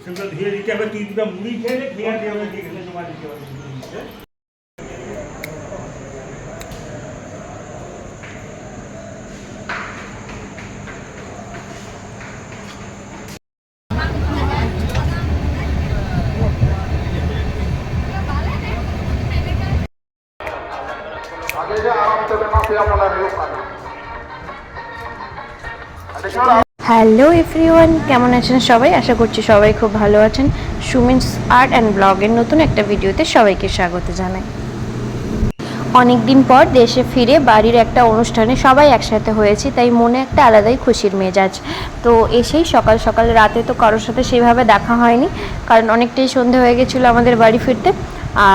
সেগুলো ধুয়ে দিতে হবে। 3টা মুড়ি খেয়ে খেয়ে দিয়ে আমরা দিয়ে খেলে জমা দিতে হবে। হ্যালো এভরিওয়ান, কেমন আছেন সবাই? আশা করছি সবাই খুব ভালো আছেন। সুমিনস আর্ট অ্যান্ড ব্লগের নতুন একটা ভিডিওতে সবাইকে স্বাগত জানাই। অনেক দিন পর দেশে ফিরে বাড়ির একটা অনুষ্ঠানে সবাই একসাথে হয়েছি, তাই মনে একটা আলাদাই খুশির মেজাজ। তো এসেই সকাল সকাল, রাতে তো কারোর সাথে সেইভাবে দেখা হয়নি, কারণ অনেকটাই সন্ধে হয়ে গেছিলো আমাদের বাড়ি ফিরতে।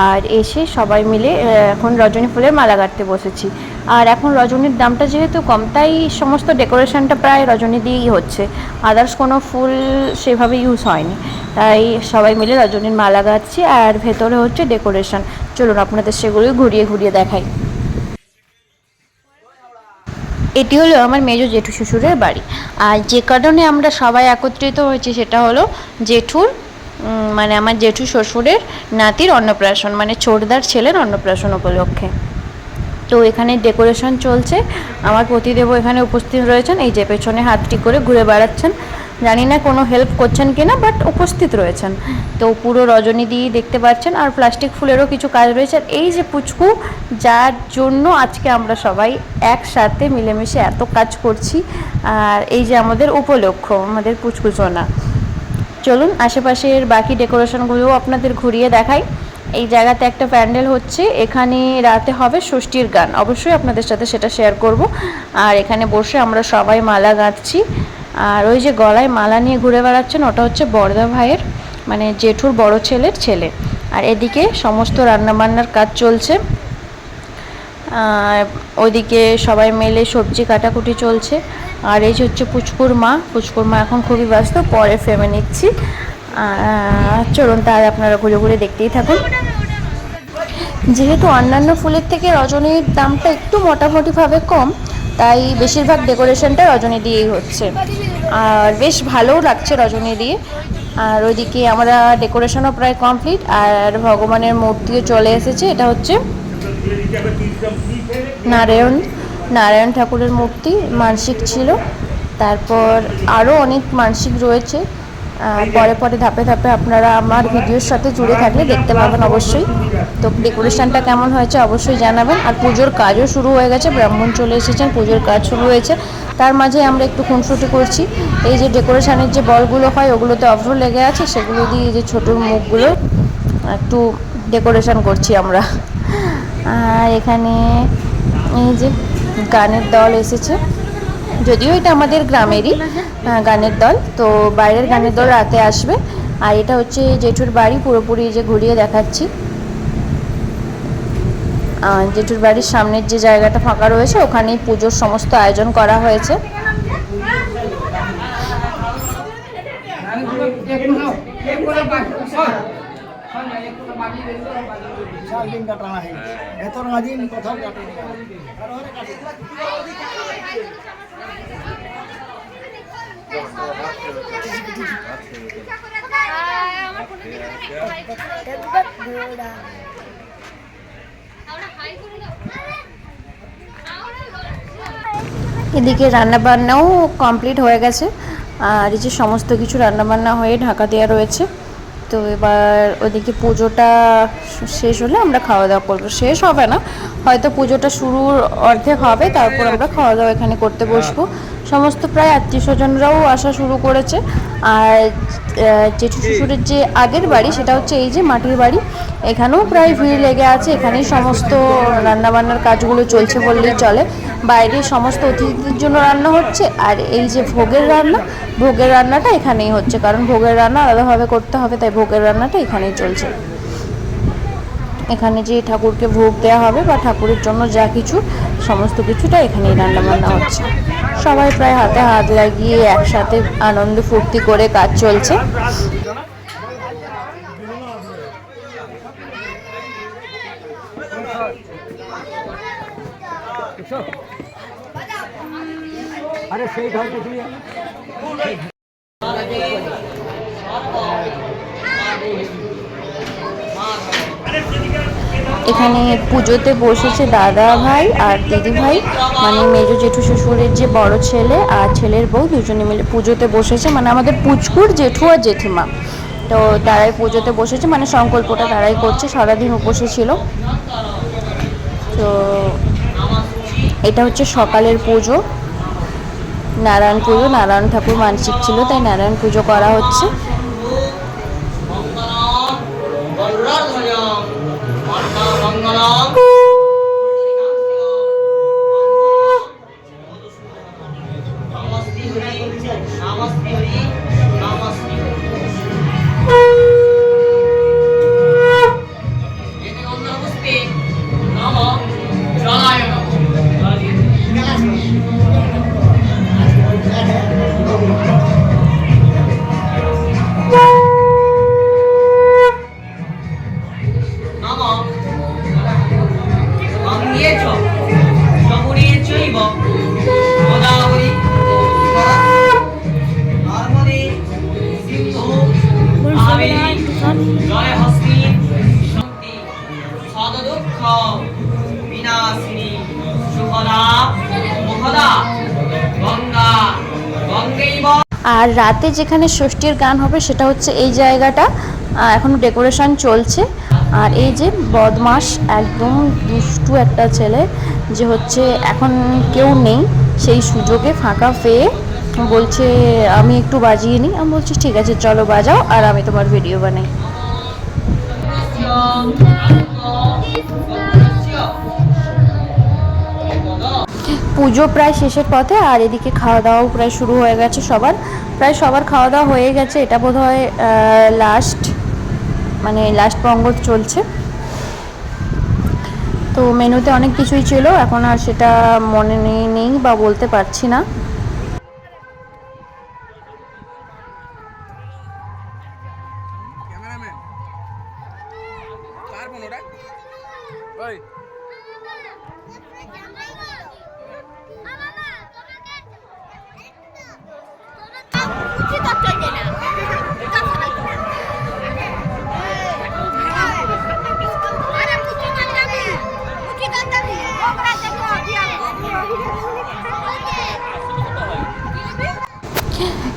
আর এসে সবাই মিলে এখন রজনী ফুলের মালা গাঁথতে বসেছি। আর এখন রজনীর দামটা যেহেতু কম, তাই সমস্ত ডেকোরেশনটা প্রায় রজনী দিয়েই হচ্ছে, আদার্স কোনো ফুল সেভাবে ইউজ হয়নি। তাই সবাই মিলে রজনীর মালা গাঁথছি, আর ভেতরে হচ্ছে ডেকোরেশন। চলুন আপনাদের সেগুলোই ঘুরিয়ে ঘুরিয়ে দেখাই। এটি হলো আমার মেজো জেঠু শ্বশুরের বাড়ি। আর যে কারণে আমরা সবাই একত্রিত হয়েছি সেটা হলো জেঠুর মানে আমার জেঠু শ্বশুরের নাতির অন্নপ্রাশন, মানে ছোটদার ছেলের অন্নপ্রাশন উপলক্ষে। তো এখানে ডেকোরেশন চলছে। আমার পতিদেবও এখানে উপস্থিত রয়েছেন, এই যে পেছনে হাতটি করে ঘুরে বেড়াচ্ছেন। জানি না কোনো হেল্প করছেন কিনা, বাট উপস্থিত রয়েছেন। তো পুরো রজনী দিয়ে দেখতে পাচ্ছেন, আর প্লাস্টিক ফুলেরও কিছু কাজ রয়েছে। আর এই যে পুচকু, যার জন্য আজকে আমরা সবাই একসাথে মিলেমিশে এত কাজ করছি, আর এই যে আমাদের উপলক্ষ, আমাদের পুচকু সোনা। চলুন আশেপাশের বাকি ডেকোরেশনগুলোও আপনাদের ঘুরিয়ে দেখাই। এই জায়গাতে একটা প্যান্ডেল হচ্ছে, এখানে রাতে হবে ষষ্ঠীর গান, অবশ্যই আপনাদের সাথে সেটা শেয়ার করব। আর এখানে বসে আমরা সবাই মালা গাঁথছি। আর ওই যে গলায় মালা নিয়ে ঘুরে বেড়াচ্ছেন, ওটা হচ্ছে বড়দা ভাইয়ের, মানে জেঠুর বড় ছেলের ছেলে। আর এদিকে সমস্ত রান্নাবান্নার কাজ চলছে, আর ওইদিকে সবাই মিলে সবজি কাটাকুটি চলছে। আর এই যে হচ্ছে পুচকুর মা এখন খুবই ব্যস্ত, পরে ফেমে নিচ্ছি। চলুন তাহলে আপনারা ঘুরে ঘুরে দেখতেই থাকুন। যেহেতু অন্যান্য ফুলের থেকে রজনীর দামটা একটু মোটামুটিভাবে কম, তাই বেশিরভাগ ডেকোরেশনটা রজনী দিয়েই হচ্ছে, আর বেশ ভালোও লাগছে রজনী দিয়ে। আর ওইদিকে আমরা ডেকোরেশনও প্রায় কমপ্লিট, আর ভগবানের মূর্তিও চলে এসেছে। এটা হচ্ছে নারায়ণ ঠাকুরের মূর্তি, মানসিক ছিল। তারপর আরও অনেক মানসিক রয়েছে, পরে পরে ধাপে ধাপে আপনারা আমার ভিডিওর সাথে জুড়ে থাকলে দেখতে পাবেন অবশ্যই। তো ডেকোরেশনটা কেমন হয়েছে অবশ্যই জানাবেন। আর পুজোর কাজও শুরু হয়ে গেছে, ব্রাহ্মণ চলে এসেছেন, পুজোর কাজ শুরু হয়েছে। তার মাঝে আমরা একটু খুনসুটি করছি। এই যে ডেকোরেশনের যে বলগুলো হয়, ওগুলোতে অভ্র লেগে আছে, সেগুলো দিয়ে এই যে ছোটোর মুখগুলো একটু ডেকোরেশন করছি আমরা। আর এখানে এই যে গানের দল এসেছে, যদিও এটা আমাদের গ্রামেরই গানের দল, তো বাইরের গানের দল রাতে আসবে। আর এটা হচ্ছে জেঠুর বাড়ি, পুরোপুরি যে ঘুরিয়ে দেখাচ্ছি। জেঠুর বাড়ির সামনের যে জায়গাটা ফাঁকা রয়েছে, ওখানেই পুজোর সমস্ত আয়োজন করা হয়েছে। এদিকে রান্নাবান্নাও কমপ্লিট হয়ে গেছে, আর এই যে সমস্ত কিছু রান্নাবান্না হয়ে ঢাকা দেওয়া রয়েছে। তো এবার ওদিকে পুজোটা শেষ হলে আমরা খাওয়া দাওয়া করবো। শেষ হবে না, হয়তো পুজোটা শুরুর অর্ধেক হবে, তারপর আমরা খাওয়া দাওয়া এখানে করতে বসবো। সমস্ত প্রায় আত্মীয় স্বজনরাও আসা শুরু করেছে। আর জেঠু শ্বশুরের যে আগের বাড়ি, সেটা হচ্ছে এই যে মাটির বাড়ি, এখানেও প্রায় ভিড় লেগে আছে। এখানেই সমস্ত রান্নাবান্নার কাজগুলো চলছে বললেই চলে। বাইরে সমস্ত অতিথিদের জন্য রান্না হচ্ছে, আর এই যে ভোগের রান্নাটা এখানেই হচ্ছে, কারণ ভোগের রান্না আলাদাভাবে করতে হবে, তাই ভোগের রান্নাটা এখানেই চলছে। এখানে যে ঠাকুরকে ভোগ দেওয়া হবে বা ঠাকুরের জন্য যা কিছু, সমস্ত কিছুটা এখানেই রান্নাবান্না হচ্ছে। সবাই প্রায় হাতে হাত লাগিয়ে একসাথে আনন্দ ফুর্তি করে কাজ চলছে। আরে সেই ঘর দেখি এখানে পুজোতে বসেছে দাদা ভাই আর দিদি ভাই, মানে মেজো জেঠু শ্বশুরের যে বড় ছেলে আর ছেলের বউ দুজনে মিলে পুজোতে বসেছে, মানে আমাদের পুচকুর জেঠু আর জেঠিমা। তো তারাই পুজোতে বসেছে, মানে সংকল্পটা তারাই করছে, সারাদিন উপসে ছিল। তো এটা হচ্ছে সকালের পুজো, নারায়ণ পুজো। নারায়ণ ঠাকুর মানসিক ছিল, তাই নারায়ণ পুজো করা হচ্ছে। আর রাতে যেখানে ষষ্ঠীর গান হবে সেটা হচ্ছে এই জায়গাটা, এখনো ডেকোরেশন চলছে। আর এই যে বদমাস একদম দুষ্টু একটা ছেলে, যে হচ্ছে এখন কেউ নেই, সেই সুযোগে ফাঁকা পেয়ে বলছে আমি একটু বাজিয়ে নিই। আমি বলছি ঠিক আছে চলো বাজাও, আর আমি তোমার ভিডিও বানাই। পুজো প্রায় শেষের পথে, আর এদিকে খাওয়া দাওয়াও প্রায় শুরু হয়ে গেছে সবার খাওয়া দাওয়া হয়ে গেছে। এটা বোধহয় লাস্ট পঙ্গজ চলছে। তো মেনুতে অনেক কিছুই ছিল, এখন আর সেটা মনে নেই বা বলতে পারছি না।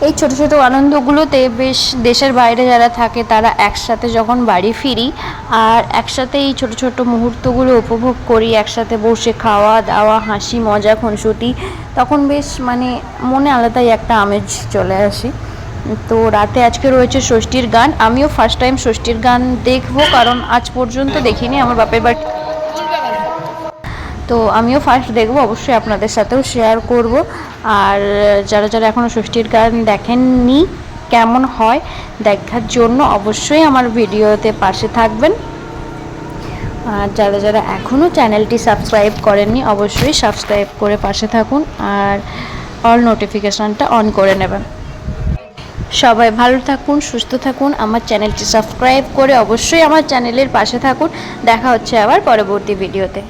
এই ছোট ছোট আনন্দগুলোতে বেশ দেশের বাইরে যারা থাকে তারা একসাথে যখন বাড়ি ফিরি আর একসাথে এই ছোট ছোট মুহূর্তগুলো উপভোগ করি, একসাথে বসে খাওয়া দাওয়া, হাসি মজা খুনসুটি, তখন বেশ মনে আলাদাই একটা আমেজ চলে আসে। তো রাতে আজকে রয়েছে ষষ্ঠীর গান। আমিও ফার্স্ট টাইম ষষ্ঠীর গান দেখবো, কারণ আজ পর্যন্ত দেখিনি আমার বাপের বাড়ি। তো আমিও ফার্স্ট দেখবো, অবশ্যই আপনাদের সাথেও শেয়ার করব। আর যারা যারা এখনও ষষ্ঠীর গান দেখেননি কেমন হয় দেখার জন্য অবশ্যই আমার ভিডিওতে পাশে থাকবেন। আর যারা যারা এখনও চ্যানেলটি সাবস্ক্রাইব করেননি অবশ্যই সাবস্ক্রাইব করে পাশে থাকুন আর অল নোটিফিকেশানটা অন করে নেবেন। সবাই ভালো থাকুন, সুস্থ থাকুন, আমার চ্যানেলটি সাবস্ক্রাইব করে অবশ্যই আমার চ্যানেলের পাশে থাকুন। দেখা হচ্ছে আবার পরবর্তী ভিডিওতে।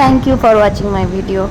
Thank you for watching my video.